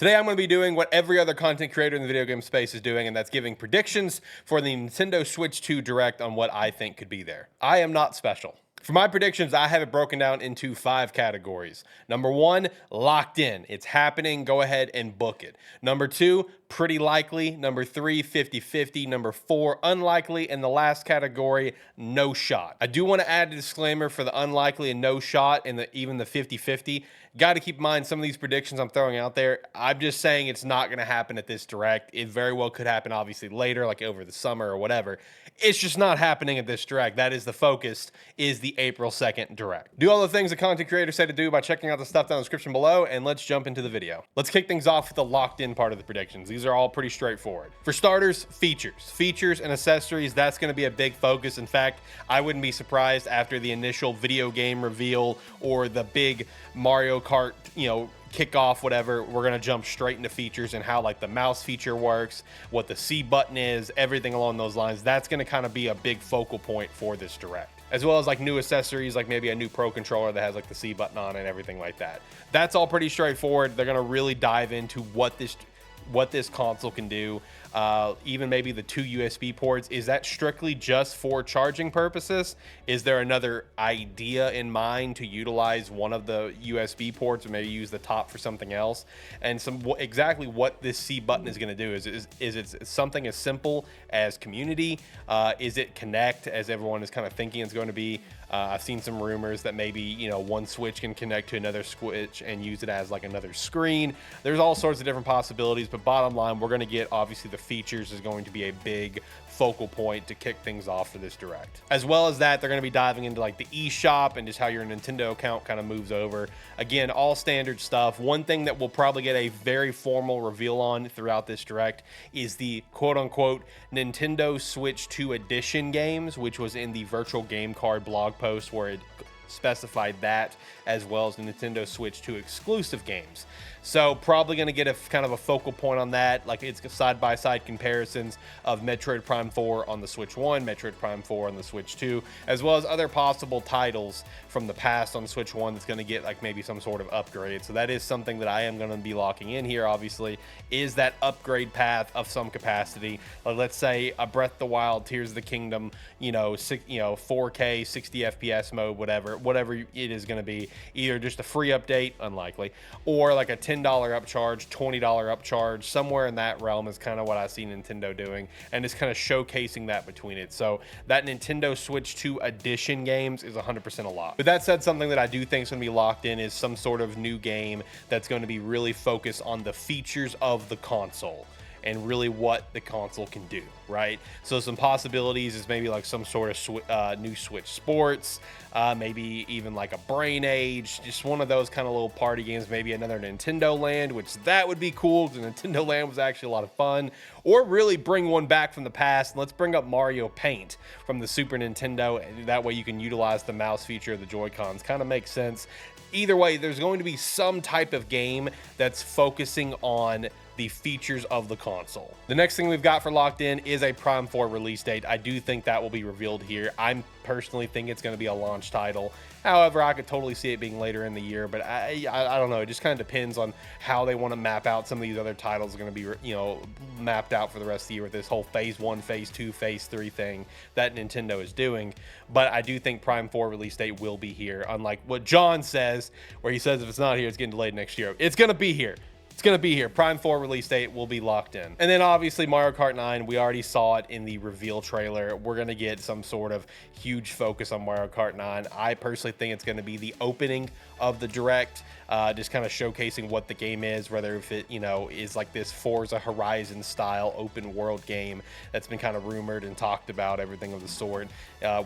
Today I'm going to be doing what every other content creator in the video game space is doing, and that's giving predictions for the Nintendo Switch 2 Direct on what I think could be there. I am not special. For my predictions, I have it broken down into 5 categories. Number 1, locked in. It's happening. Go ahead and book it. Number 2, pretty likely. Number 3, 50-50. Number 4, unlikely. And the last category, no shot. I do want to add a disclaimer for the unlikely and no shot and even the 50-50. Got to keep in mind some of these predictions I'm throwing out there. I'm just saying it's not going to happen at this Direct. It very well could happen obviously later, like over the summer or whatever. It's just not happening at this Direct. That is the focus, is the April 2nd Direct. Do all the things the content creators say to do by checking out the stuff down in the description below, and let's jump into the video. Let's kick things off with the locked in part of the predictions. These are all pretty straightforward. For starters, features. Features and accessories, that's going to be a big focus. In fact, I wouldn't be surprised after the initial video game reveal or the big Mario Kart, kickoff, whatever, we're going to jump straight into features and how like the mouse feature works, what the C button is, everything along those lines. That's going to kind of be a big focal point for this Direct, as well as like new accessories, like maybe a new Pro controller that has like the C button on it and everything like that. That's all pretty straightforward. They're going to really dive into what this console can do. Even maybe the 2 USB ports. Is that strictly just for charging purposes? Is there another idea in mind to utilize one of the USB ports or maybe use the top for something else? And exactly what this C button is going to do. Is it something as simple as community? Is it connect, as everyone is kind of thinking it's going to be? I've seen some rumors that maybe, one Switch can connect to another Switch and use it as like another screen. There's all sorts of different possibilities, but bottom line, we're going to get, obviously, the features is going to be a big focal point to kick things off for this Direct. As well as that, they're going to be diving into like the eShop and just how your Nintendo account kind of moves over. Again, all standard stuff. One thing that we'll probably get a very formal reveal on throughout this Direct is the quote-unquote Nintendo Switch 2 Edition games, which was in the Virtual Game Card blog post where it specified that, as well as the Nintendo Switch 2 exclusive games. So probably going to get a kind of a focal point on that. Like it's side-by-side comparisons of Metroid Prime 4 on the Switch 1, Metroid Prime 4 on the Switch 2, as well as other possible titles from the past on the Switch 1 that's going to get like maybe some sort of upgrade. So that is something that I am going to be locking in here, obviously, is that upgrade path of some capacity. Like let's say a Breath of the Wild, Tears of the Kingdom, 4K, 60 FPS mode, whatever it is going to be. Either just a free update, unlikely, or like a $10 upcharge, $20 upcharge, somewhere in that realm is kind of what I see Nintendo doing, and it's kind of showcasing that between it. So that Nintendo Switch 2 Edition games is 100% a lot. But that said, something that I do think is going to be locked in is some sort of new game that's going to be really focused on the features of the console and really what the console can do, right? So some possibilities is maybe like some sort of new Switch Sports, maybe even like a Brain Age, just one of those kind of little party games, maybe another Nintendo Land, which that would be cool because Nintendo Land was actually a lot of fun, or really bring one back from the past. And let's bring up Mario Paint from the Super Nintendo, and that way you can utilize the mouse feature of the Joy-Cons. Kind of makes sense. Either way, there's going to be some type of game that's focusing on the features of the console. The next thing we've got for locked in is a Prime 4 release date. I do think that will be revealed here. I'm personally think it's going to be a launch title. However, I could totally see it being later in the year, but I don't know. It just kind of depends on how they want to map out some of these other titles are going to be, mapped out for the rest of the year with this whole Phase 1, Phase 2, Phase 3 thing that Nintendo is doing. But I do think Prime 4 release date will be here, unlike what John says, where he says if it's not here, it's getting delayed next year. It's going to be here. It's going to be here. Prime 4 release date will be locked in. And then obviously Mario Kart 9, we already saw it in the reveal trailer. We're going to get some sort of huge focus on Mario Kart 9. I personally think it's going to be the opening of the Direct, just kind of showcasing what the game is, whether if it, is like this Forza Horizon style open world game that's been kind of rumored and talked about, everything of the sort.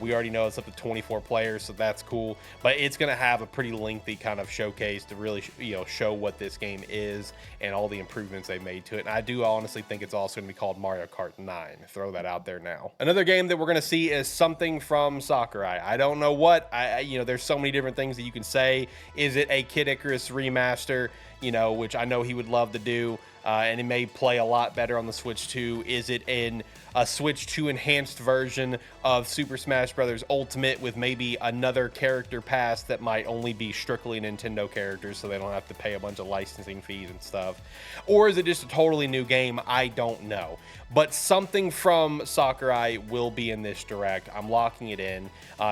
We already know it's up to 24 players, so that's cool, but it's going to have a pretty lengthy kind of showcase to really, show what this game is and all the improvements they made to it. And I do honestly think it's also going to be called Mario Kart 9. Throw that out there now. Another game that we're going to see is something from Sakurai. I don't know what. There's so many different things that you can say. Is it a Kid Icarus remaster? you know, which I know he would love to do. And it may play a lot better on the Switch 2. Is it in a Switch 2 enhanced version of Super Smash Bros. Ultimate with maybe another character pass that might only be strictly Nintendo characters so they don't have to pay a bunch of licensing fees and stuff? Or is it just a totally new game? I don't know. But something from Sakurai will be in this Direct. I'm locking it in.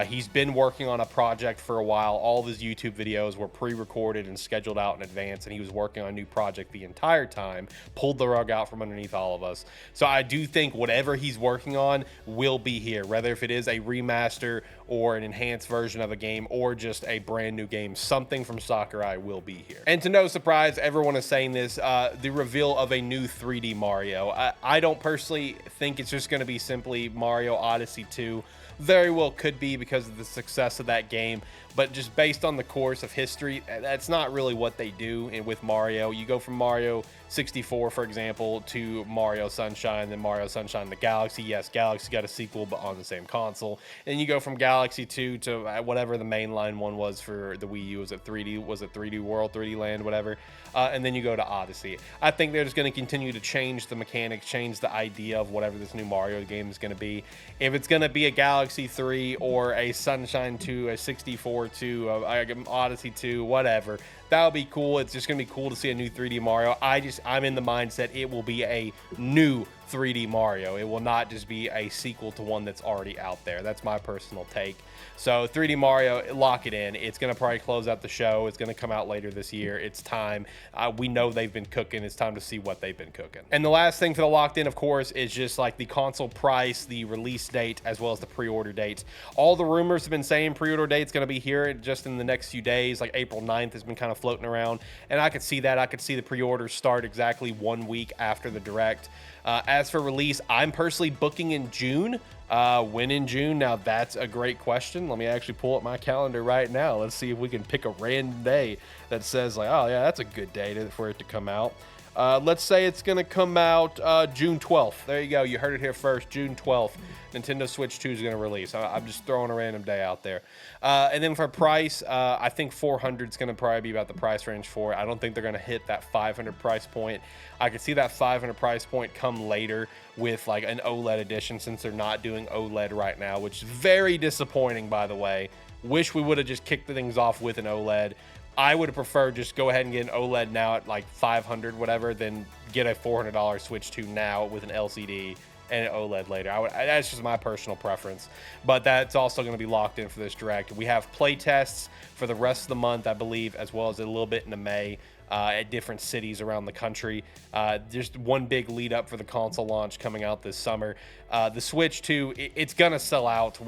He's been working on a project for a while. All of his YouTube videos were pre-recorded and scheduled out in advance, and he was working on a new project the entire time, pulled the rug out from underneath all of us. So I do think whatever he's working on will be here, whether if it is a remaster or an enhanced version of a game or just a brand new game, something from Sakurai will be here. And to no surprise, everyone is saying this, the reveal of a new 3D Mario. I don't personally think it's just going to be simply Mario Odyssey 2. Very well could be because of the success of that game, but just based on the course of history, that's not really what they do. And with Mario, you go from Mario 64, for example, to Mario Sunshine, then Mario Sunshine the Galaxy. Yes, Galaxy got a sequel, but on the same console. And you go from Galaxy 2 to whatever the mainline one was for the Wii U. Was it 3D? Was it 3D World, 3D Land, whatever? And then you go to Odyssey. I think they're just going to continue to change the mechanics, change the idea of whatever this new Mario game is going to be. If it's going to be a Galaxy 3 or a Sunshine 2, a 64 2, Odyssey 2, whatever, that would be cool. It's just going to be cool to see a new 3D Mario. I'm in the mindset it will be a new 3D Mario. It will not just be a sequel to one that's already out there. That's my personal take. So 3D Mario, lock it in. It's going to probably close out the show. It's going to come out later this year. It's time. We know they've been cooking. It's time to see what they've been cooking. And the last thing for the locked in, of course, is just like the console price, the release date, as well as the pre-order dates. All the rumors have been saying pre-order date's going to be here just in the next few days. Like April 9th has been kind of floating around, and I could see that. I could see the pre-orders start exactly 1 week after the Direct. As for release, I'm personally booking in June. When in June? Now, that's a great question. Let me actually pull up my calendar right now. Let's see if we can pick a random day that says, like, oh, yeah, that's a good day for it to come out. Let's say it's going to come out June 12th. There you go. You heard it here first. June 12th. Nintendo Switch 2 is going to release. I'm just throwing a random day out there. And then for price, I think 400 is going to probably be about the price range for it. I don't think they're going to hit that 500 price point. I could see that 500 price point come later with like an OLED edition, since they're not doing OLED right now, which is very disappointing, by the way. Wish we would have just kicked the things off with an OLED. I would have preferred just go ahead and get an OLED now at like 500, whatever, than get a $400 Switch 2 now with an LCD and an OLED later. That's just my personal preference, but that's also going to be locked in for this Direct. We have play tests for the rest of the month, I believe, as well as a little bit into May. At different cities around the country. Just one big lead up for the console launch coming out this summer. The Switch 2, it's gonna sell out.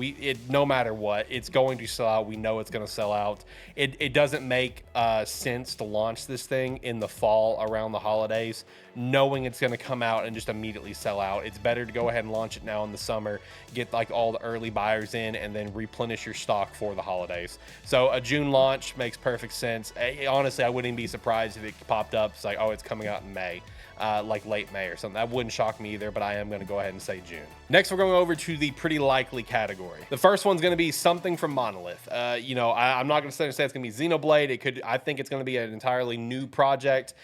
No matter what, it's going to sell out. We know it's gonna sell out. It doesn't make sense to launch this thing in the fall around the holidays, knowing it's gonna come out and just immediately sell out. It's better to go ahead and launch it now in the summer, get like all the early buyers in, and then replenish your stock for the holidays. So a June launch makes perfect sense. Honestly, I wouldn't even be surprised if it popped up. It's like, oh, it's coming out in May. Like late May or something. That wouldn't shock me either, but I am going to go ahead and say June. Next, we're going over to the pretty likely category. The first one's going to be something from Monolith. I'm not going to say it's going to be Xenoblade. I think it's going to be an entirely new project.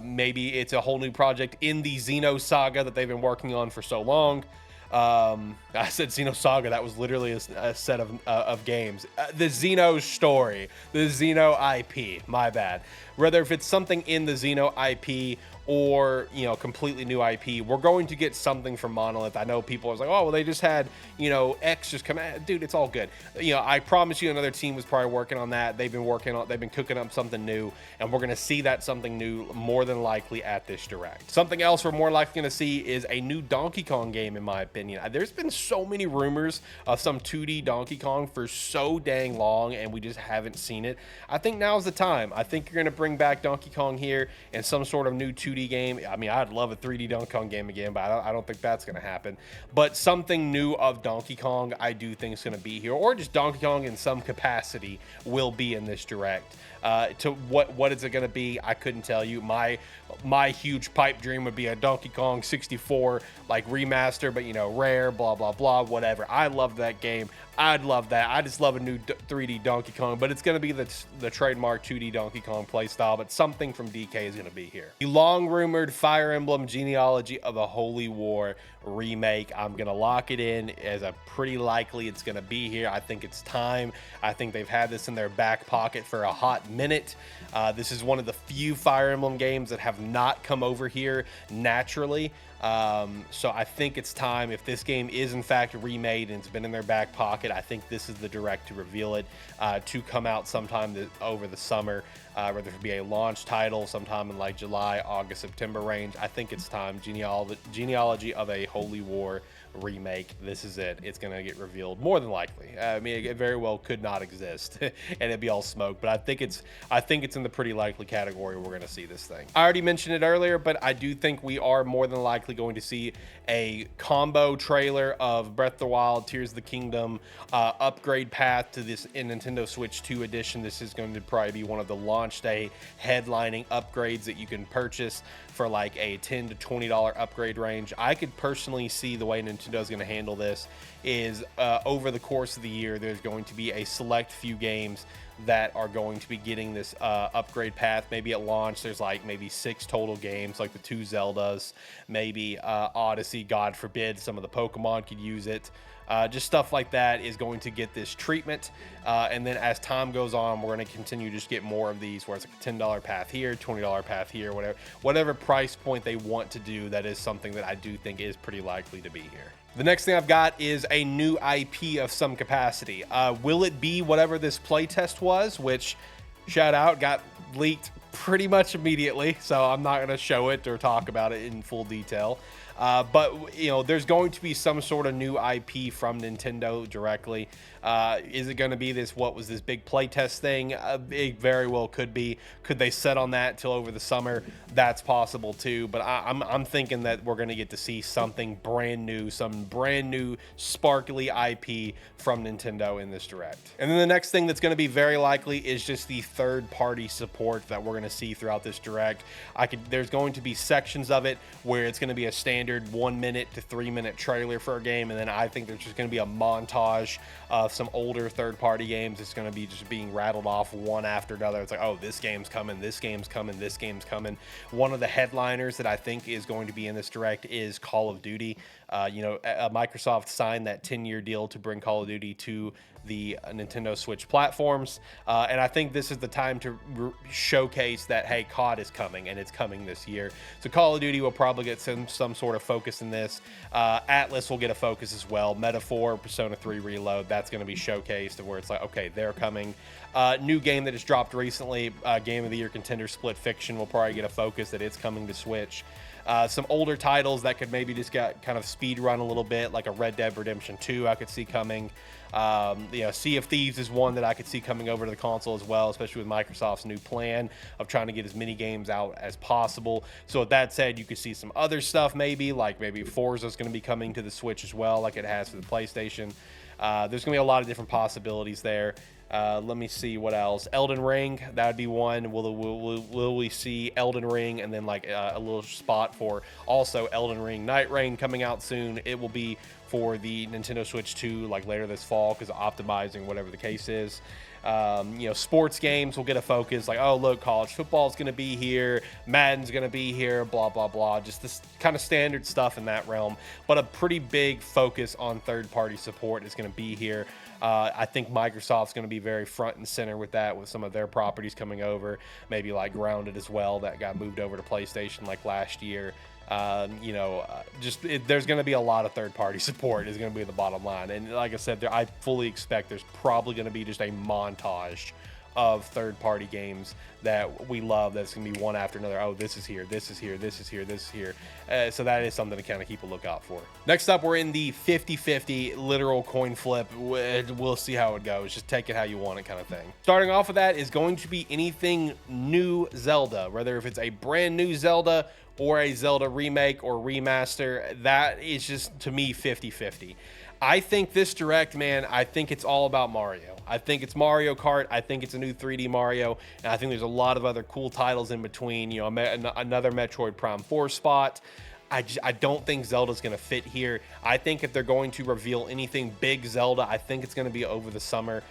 Maybe it's a whole new project in the Xeno saga that they've been working on for so long. I said Xenosaga. That was literally a set of games. The Xeno story, the Xeno IP. My bad. Whether if it's something in the Xeno IP or, completely new IP, we're going to get something from Monolith. I know people are like, oh, well, they just had, X just come out. Dude, it's all good. I promise you another team was probably working on that. They've been cooking up something new, and we're going to see that something new more than likely at this Direct. Something else we're more likely going to see is a new Donkey Kong game, in my opinion. There's been so many rumors of some 2D Donkey Kong for so dang long, and we just haven't seen it. I think now's the time. I think you're going to bring back Donkey Kong here in some sort of new 2D game. I mean, I'd love a 3D Donkey Kong game again, but I don't think that's going to happen. But something new of Donkey Kong, I do think is going to be here, or just Donkey Kong in some capacity will be in this Direct. To what is it going to be? I couldn't tell you. My huge pipe dream would be a Donkey Kong 64 like remaster, but rare, blah blah blah, whatever. I love that game. I'd love that. I just love a new 3D Donkey Kong, but it's going to be the trademark 2D Donkey Kong playstyle, but something from DK is going to be here. The long-rumored Fire Emblem Genealogy of a Holy War remake. I'm going to lock it in as a pretty likely it's going to be here. I think it's time. I think they've had this in their back pocket for a hot minute. This is one of the few Fire Emblem games that have not come over here naturally. So I think it's time. If this game is in fact remade and it's been in their back pocket, I think this is the direct to reveal it, to come out sometime over the summer, whether it be a launch title sometime in like July, August, September range. I think it's time. Genealogy of a Holy War remake. This is it. It's going to get revealed more than likely. I mean, it very well could not exist and it'd be all smoke, but I think it's in the pretty likely category we're going to see this thing. I already mentioned it earlier, but I do think we are more than likely going to see a combo trailer of Breath of the Wild, Tears of the Kingdom, upgrade path to this in Nintendo Switch 2 edition. This is going to probably be one of the launch day headlining upgrades that you can purchase for like a $10 to $20 upgrade range. I could personally see the way Nintendo's going to handle this is over the course of the year, there's going to be a select few games that are going to be getting this upgrade path. Maybe at launch there's like maybe 6 total games, like the 2 Zeldas, maybe Odyssey, God forbid some of the Pokemon could use it. Just stuff like that is going to get this treatment, and then as time goes on, we're going to continue to just get more of these where it's like a $10 path here, $20 path here, whatever price point they want to do. That is something that I do think is pretty likely to be here. The next thing I've got is a new IP of some capacity. Will it be whatever this playtest was, which, shout out, got leaked pretty much immediately, so I'm not going to show it or talk about it in full detail. But, you know, there's going to be some sort of new IP from Nintendo directly. Is it going to be what was this big playtest thing? It very well could be. Could they set on that till over the summer? That's possible too. But I'm thinking that we're going to get to see something brand new, some brand new sparkly IP from Nintendo in this direct. And then the next thing that's going to be very likely is just the third-party support that we're going to see throughout this direct. There's going to be sections of it where it's going to be a standard 1 minute to 3 minute trailer for a game, and then I think there's just going to be a montage of some older third-party games. It's going to be just being rattled off one after another. It's like, oh, this game's coming, this game's coming, this game's coming. One of the headliners that I think is going to be in this direct is Call of Duty. Microsoft signed that 10-year deal to bring Call of Duty to the Nintendo Switch platforms, and I think this is the time to showcase that, hey, COD is coming, and it's coming this year. So Call of Duty will probably get some sort of focus in this. Atlas will get a focus as well. Metaphor, Persona 3 Reload, that's going to be showcased, of where it's like, okay, they're coming. New game that has dropped recently, Game of the Year contender Split Fiction, will probably get a focus that it's coming to Switch. Some older titles that could maybe just get kind of speed run a little bit, like a Red Dead Redemption 2 I could see coming. Sea of Thieves is one that I could see coming over to the console as well, especially with Microsoft's new plan of trying to get as many games out as possible. So with that said, you could see some other stuff maybe Forza is going to be coming to the Switch as well, like it has for the PlayStation. There's going to be a lot of different possibilities there. Let me see what else. Elden Ring, that would be one. Will we see Elden Ring and then like a little spot for also Elden Ring Night Rain coming out soon? It will be for the Nintendo Switch 2 like later this fall because of optimizing, whatever the case is. Sports games will get a focus, like, oh, look, college football is going to be here, Madden's going to be here, blah, blah, blah. Just this kind of standard stuff in that realm. But a pretty big focus on third-party support is going to be here. I think Microsoft's going to be very front and center with that, with some of their properties coming over, maybe like Grounded as well, that got moved over to PlayStation like last year. There's going to be a lot of third-party support is going to be the bottom line. And like I said, I fully expect there's probably going to be just a montage of third-party games that we love that's going to be one after another. Oh, this is here, this is here, this is here, this is here. So that is something to kind of keep a lookout for. Next up, we're in the 50-50 literal coin flip. We'll see how it goes. Just take it how you want it kind of thing. Starting off with that is going to be anything new Zelda, whether if it's a brand new Zelda or a Zelda remake or remaster. That is just, to me, 50-50. I think this direct, man, I think it's all about Mario. I think it's Mario Kart. I think it's a new 3D Mario. And I think there's a lot of other cool titles in between. Another Metroid Prime 4 spot. I don't think Zelda's going to fit here. I think if they're going to reveal anything big Zelda, I think it's going to be over the summer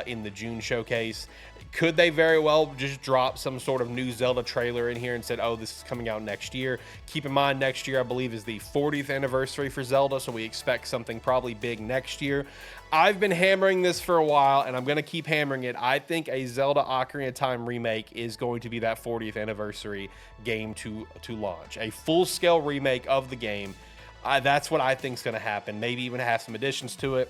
in the June showcase. Could they very well just drop some sort of new Zelda trailer in here and said, oh, this is coming out next year? Keep in mind, next year, I believe, is the 40th anniversary for Zelda, so we expect something probably big next year. I've been hammering this for a while, and I'm going to keep hammering it. I think a Zelda Ocarina of Time remake is going to be that 40th anniversary game to launch. A full-scale remake of the game. That's what I think is going to happen. Maybe even have some additions to it,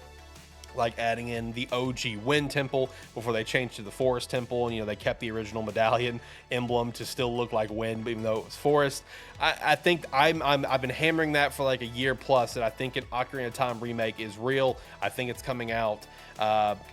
like adding in the OG Wind Temple before they changed to the Forest Temple. And, you know, they kept the original medallion emblem to still look like Wind, even though it was Forest. I think I've been hammering that for like a year plus, and I think an Ocarina of Time remake is real. I think it's coming out.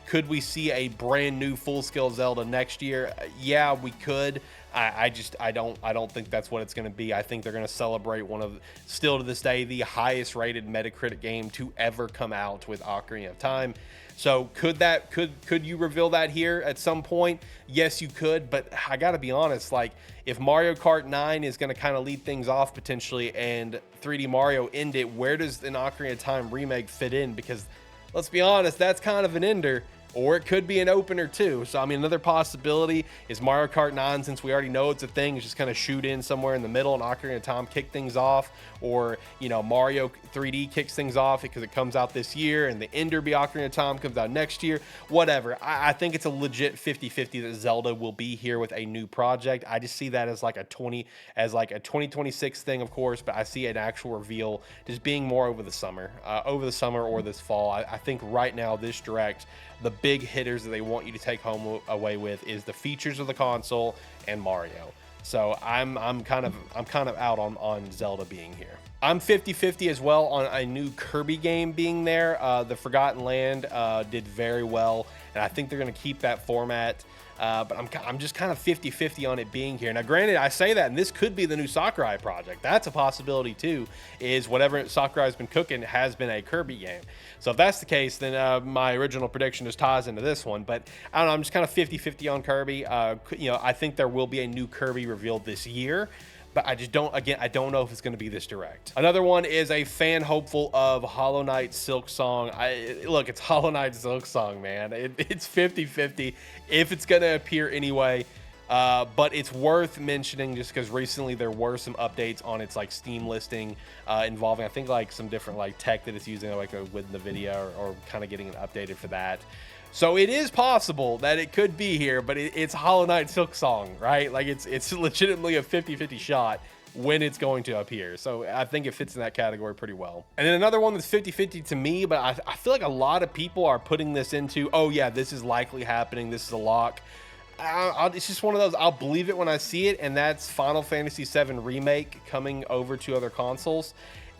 Could we see a brand new full-scale Zelda next year? Yeah, we could. I don't think that's what it's going to be. I think they're going to celebrate one of, still to this day, the highest rated Metacritic game to ever come out with Ocarina of Time. So could you reveal that here at some point? Yes, you could, but I got to be honest, like if Mario Kart 9 is going to kind of lead things off potentially and 3D Mario end it, where does an Ocarina of Time remake fit in? Because let's be honest, that's kind of an ender. Or it could be an opener too. So, I mean, another possibility is Mario Kart 9, since we already know it's a thing, is just kind of shoot in somewhere in the middle and Ocarina of Time kick things off. Or, you know, Mario 3D kicks things off because it comes out this year, and the Ender be Ocarina of Time comes out next year. Whatever. I think it's a legit 50-50 that Zelda will be here with a new project. I just see that as like a 2026 thing, of course, but I see an actual reveal just being more over the summer or this fall. I think right now, this Direct, the big hitters that they want you to take home away with is the features of the console and Mario. So I'm kind of out on Zelda being here. I'm 50-50 as well on a new Kirby game being there. The Forgotten Land did very well, and I think they're going to keep that format. But I'm just kind of 50-50 on it being here. Now, granted, I say that, and this could be the new Sakurai project. That's a possibility, too, is whatever Sakurai has been cooking has been a Kirby game. So if that's the case, then my original prediction just ties into this one. But I don't know, I'm just kind of 50-50 on Kirby. You know, I think there will be a new Kirby revealed this year. But I just don't, again, I don't know if it's going to be this Direct. Another one is a fan hopeful of Hollow Knight Silksong. Look, it's Hollow Knight Silksong, man. It's 50-50 if it's going to appear anyway. But it's worth mentioning just because recently there were some updates on its like Steam listing involving, I think, like some different like tech that it's using like with the video or kind of getting it updated for that. So it is possible that it could be here, but it's Hollow Knight Silksong, right? Like it's legitimately a 50-50 shot when it's going to appear. So I think it fits in that category pretty well. And then another one that's 50-50 to me, but I feel like a lot of people are putting this into, oh yeah, this is likely happening. This is a lock. It's just one of those, I'll believe it when I see it, and that's Final Fantasy VII Remake coming over to other consoles.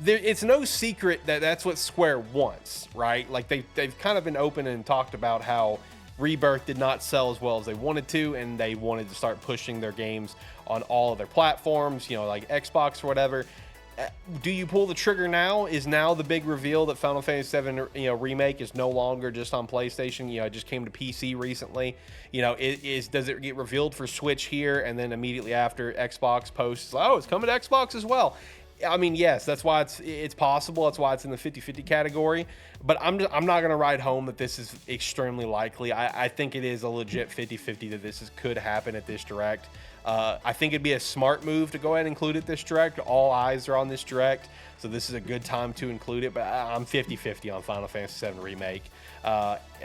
It's no secret that that's what Square wants, right? Like they've kind of been open and talked about how Rebirth did not sell as well as they wanted to, and they wanted to start pushing their games on all of their platforms, you know, like Xbox or whatever. Do you pull the trigger now? Is now the big reveal that Final Fantasy VII, you know, Remake is no longer just on PlayStation? You know, it just came to PC recently. You know, does it get revealed for Switch here, and then immediately after Xbox posts, oh, it's coming to Xbox as well? I mean, yes, that's why it's possible. That's why it's in the 50-50 category. But I'm not going to ride home that this is extremely likely. I think it is a legit 50-50 that this could happen at this Direct. I think it'd be a smart move to go ahead and include it this Direct. All eyes are on this Direct, so this is a good time to include it. But I'm 50-50 on Final Fantasy VII Remake,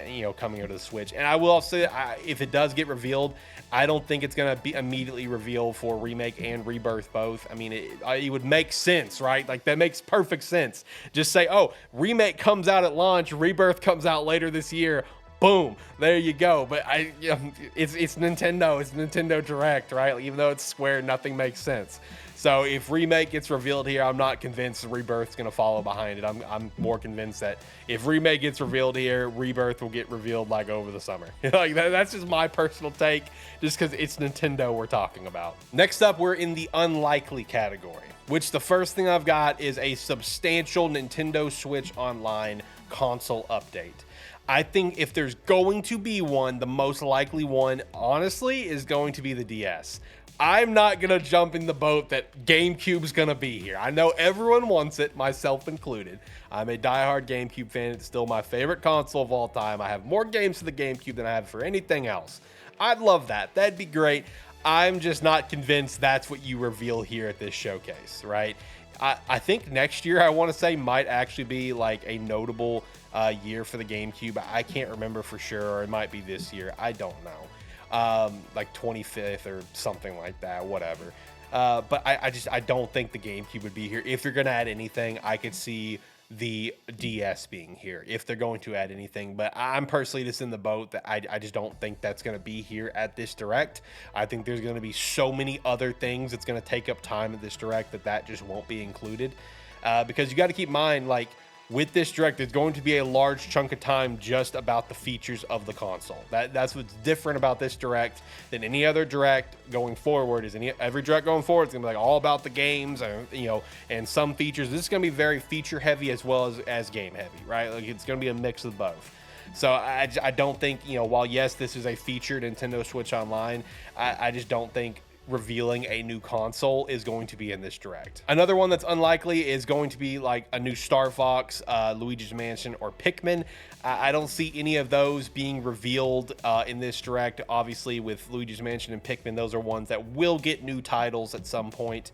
you know, coming over to the Switch. And I will say, if it does get revealed, I don't think it's going to be immediately revealed for Remake and Rebirth both. I mean, it would make sense, right? Like, that makes perfect sense. Just say, oh, Remake comes out at launch, Rebirth comes out later this year. Boom, there you go. But you know, it's Nintendo. It's Nintendo Direct, right? Like, even though it's Square, nothing makes sense. So if Remake gets revealed here, I'm not convinced Rebirth's going to follow behind it. I'm more convinced that if Remake gets revealed here, Rebirth will get revealed like over the summer. Like that's just my personal take, just because it's Nintendo we're talking about. Next up, we're in the unlikely category, which the first thing I've got is a substantial Nintendo Switch Online console update. I think if there's going to be one, the most likely one, honestly, is going to be the DS. I'm not going to jump in the boat that GameCube's going to be here. I know everyone wants it, myself included. I'm a diehard GameCube fan. It's still my favorite console of all time. I have more games for the GameCube than I have for anything else. I'd love that. That'd be great. I'm just not convinced that's what you reveal here at this showcase, right? I think next year, I want to say, might actually be like a notable year for the GameCube. I can't remember for sure, or it might be this year. I don't know. Like 25th or something like that, whatever. But I don't think the GameCube would be here. If you're going to add anything, I could see the DS being here if they're going to add anything. But I'm personally just in the boat that I just don't think that's going to be here at this Direct. I think there's going to be so many other things that's going to take up time at this Direct that just won't be included. Because you got to keep in mind, like, with this Direct, there's going to be a large chunk of time just about the features of the console. That's what's different about this Direct than any other Direct going forward. Every Direct going forward is going to be like all about the games, and, you know, and some features. This is going to be very feature heavy as well as game heavy, right? Like, it's going to be a mix of both. So I don't think, you know, while yes, this is a featured Nintendo Switch Online, I just don't think revealing a new console is going to be in this Direct. Another one that's unlikely is going to be like a new Star Fox, Luigi's Mansion, or Pikmin. I don't see any of those being revealed in this Direct. Obviously, with Luigi's Mansion and Pikmin, those are ones that will get new titles at some point,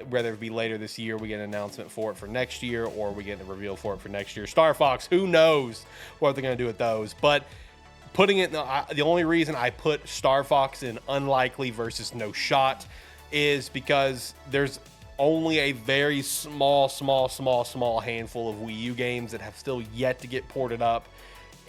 whether it be later this year, we get an announcement for it for next year, or we get a reveal for it for next year. Star Fox, who knows what they're going to do with those, but putting it, the only reason I put Star Fox in unlikely versus no shot is because there's only a very small handful of Wii U games that have still yet to get ported up.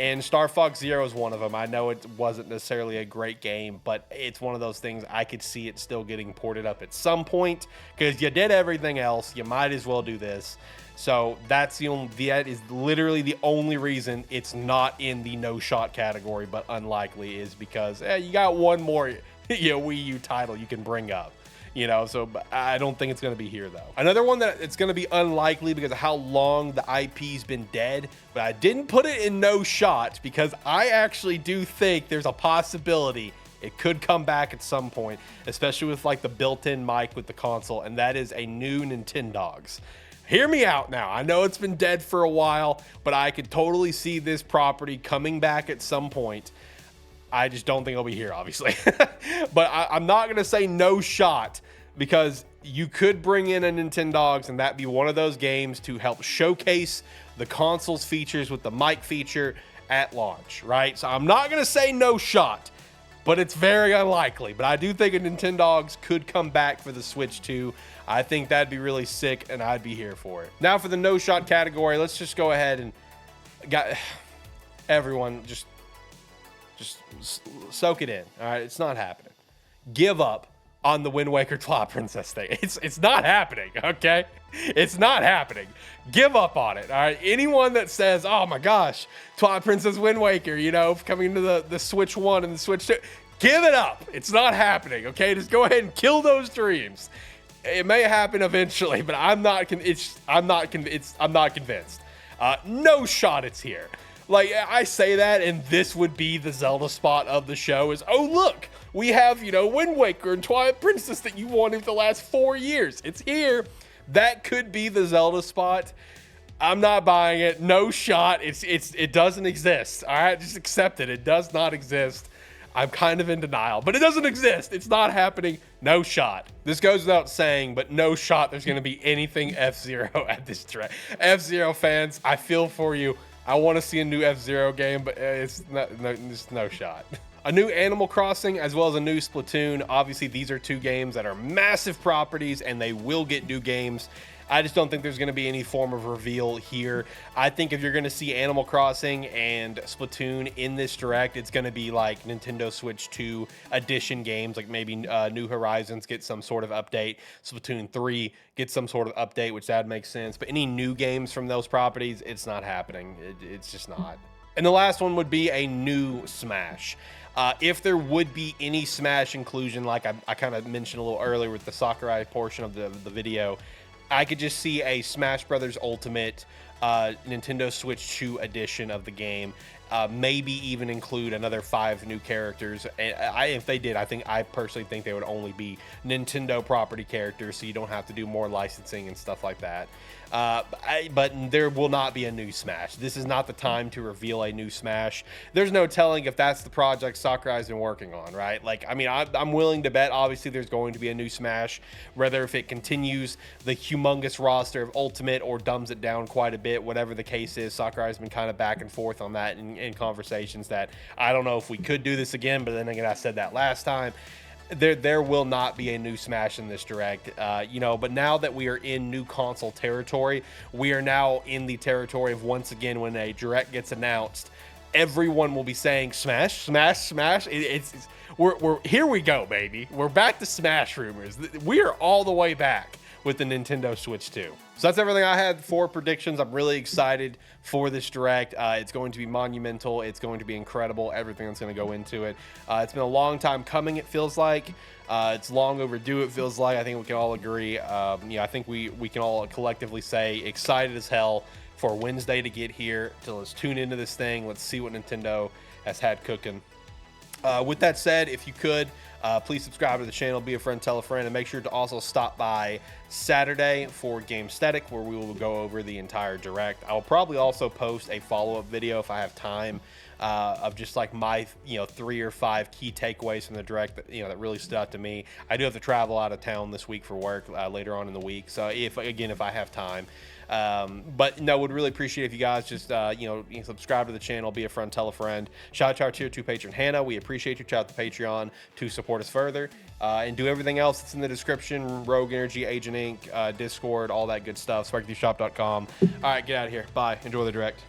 And Star Fox Zero is one of them. I know it wasn't necessarily a great game, but it's one of those things I could see it still getting ported up at some point, because you did everything else. You might as well do this. So that is literally the only reason it's not in the no shot category, but unlikely, is because you got one more Wii U title you can bring up. You know, so I don't think it's going to be here, though. Another one that it's going to be unlikely because of how long the IP's been dead, but I didn't put it in no shot because I actually do think there's a possibility it could come back at some point, especially with like the built-in mic with the console, and that is a new Nintendogs. Hear me out now. I know it's been dead for a while, but I could totally see this property coming back at some point. I just don't think it'll be here, obviously. But I'm not going to say no shot, because you could bring in a Nintendogs and that be one of those games to help showcase the console's features with the mic feature at launch, right? So I'm not going to say no shot, but it's very unlikely. But I do think a Nintendogs could come back for the Switch 2. I think that'd be really sick, and I'd be here for it. Now for the no shot category, let's just go ahead and everyone just soak it in. All right, it's not happening. Give up on the Wind Waker Twilight Princess thing. It's not happening, okay? It's not happening. Give up on it, all right? Anyone that says, oh my gosh, Twilight Princess Wind Waker, you know, coming to the Switch 1 and the Switch 2, give it up. It's not happening, okay? Just go ahead and kill those dreams. It may happen eventually, but I'm not convinced. No shot it's here. Like, I say that, and this would be the Zelda spot of the show is, oh, look, we have, you know, Wind Waker and Twilight Princess that you wanted for the last 4 years. It's here. That could be the Zelda spot. I'm not buying it. No shot. It doesn't exist. All right, just accept it. It does not exist. I'm kind of in denial, but it doesn't exist. It's not happening. No shot. This goes without saying, but no shot there's going to be anything F-Zero at this Direct. F-Zero fans, I feel for you. I want to see a new F-Zero game, but it's no shot. A new Animal Crossing as well as a new Splatoon. Obviously, these are two games that are massive properties, and they will get new games. I just don't think there's going to be any form of reveal here. I think if you're going to see Animal Crossing and Splatoon in this Direct, it's going to be like Nintendo Switch 2 edition games, like maybe New Horizons get some sort of update, Splatoon 3 gets some sort of update, which that makes sense. But any new games from those properties, it's not happening. It's just not. And the last one would be a new Smash. If there would be any Smash inclusion, like I kind of mentioned a little earlier with the Sakurai portion of the video, I could just see a Smash Brothers Ultimate Nintendo Switch 2 edition of the game. Maybe even include another 5 new characters. And if they did, I personally think they would only be Nintendo property characters, so you don't have to do more licensing and stuff like that. But there will not be a new Smash. This is not the time to reveal a new Smash. There's no telling if that's the project Sakurai's been working on, right? Like, I mean, I'm willing to bet, obviously, there's going to be a new Smash, whether if it continues the humongous roster of Ultimate or dumbs it down quite a bit, whatever the case is. Sakurai's been kind of back and forth on that in conversations that I don't know if we could do this again, but then again, I said that last time. There will not be a new Smash in this Direct, you know, but now that we are in new console territory, we are now in the territory of, once again, when a Direct gets announced, everyone will be saying Smash, Smash, Smash. We're here we go, baby. We're back to Smash rumors. We are all the way back with the Nintendo Switch 2. So that's everything I had for predictions. I'm really excited for this Direct. It's going to be monumental. It's going to be incredible. Everything that's going to go into it. It's been a long time coming, it feels like. It's long overdue, it feels like. I think we can all agree. I think we can all collectively say excited as hell for Wednesday to get here. So let's tune into this thing. Let's see what Nintendo has had cooking. With that said, if you could, please subscribe to the channel, be a friend, tell a friend, and make sure to also stop by Saturday for Gamesthetic, where we will go over the entire Direct. I'll probably also post a follow-up video if I have time of just like my 3 or 5 key takeaways from the Direct that really stood out to me. I do have to travel out of town this week for work later on in the week, so if I have time. But no, would really appreciate if you guys just subscribe to the channel, be a friend, tell a friend. Shout out to our tier 2 patron Hannah. We appreciate you. Shout out to Patreon to support us further, and do everything else that's in the description: Rogue Energy, Agent Inc., Discord, all that good stuff. SparkyThieveShop.com. All right, get out of here. Bye. Enjoy the Direct.